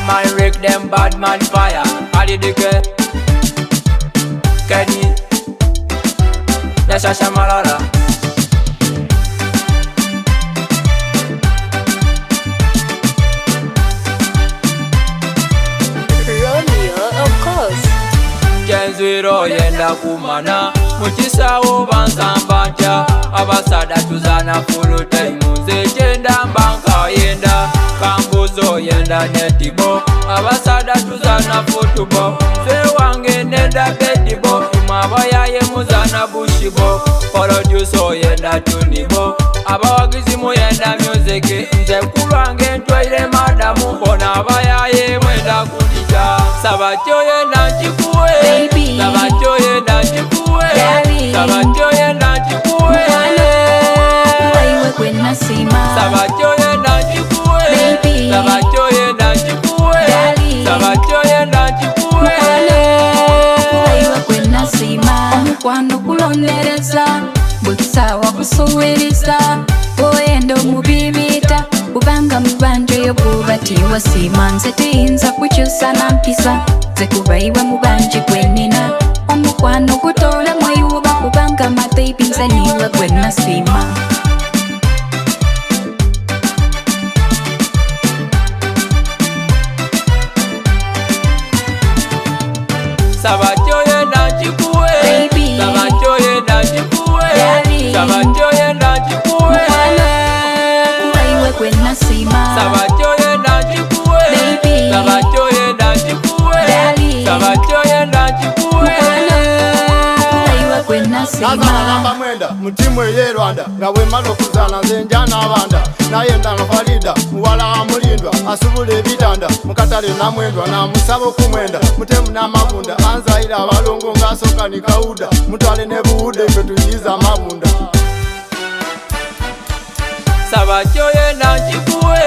man wreck them bad man fire. Ali dike Kenny na Sasha Malala. Kenzwiro yenda kumana mukisawo bansamba ntya abasada tuzana full time nze kyenda mbanka yenda kambuzo yenda netibo abasada tuzana football fe wange nenda bedibo mabayaye muzana bushibo producer yenda tunibo abawagizi muyenda music nze kulwange ntwaire madamu bona abayaye mwenda kundija Saba Kyoyenda nkikuwe Saba Kyoyenda nkikuwe Saba Kyoyenda nkikuwe Waiwe kwena sima Saba Kyoyenda nkikuwe Saba Kyoyenda nkikuwe Saba Kyoyenda nkikuwe Waiwe kwena sima Omukwano kulondereza Bukisawa kusuwiriza Oyenda omubibita Kubanga mubanje yokubatiwa sima Nze tuyinza kukyusa na mpisa Nze kubaiwa mubanje kwenina Omukwano kutola mweyuba Kubanga mataipi nze niwe kwena sima Saba Kyoyenda nkikuwe Saba Kyoyenda nkikuwe Saba Kyoyenda nkikuwe Waiwe kwena sima Saba Kyoyenda nkikuwe Saba Kyoyenda nkikuwe Saba Kyoyenda nkikuwe Waiwe kwena Nazana sima namba mwenda mutimu eye Rwanda nga bwemala okuzana nze njana abanda nayenda nga Farida muwala wa mulindwa asubula ebitanda mukatale namwendwa namusaba okumwenda mutemu n'amabunda anzaira abalongo ng'asooka ni kawuda mutwale ne buwude ffe tuyiza amabunda Saba Kyoyenda nkikuwe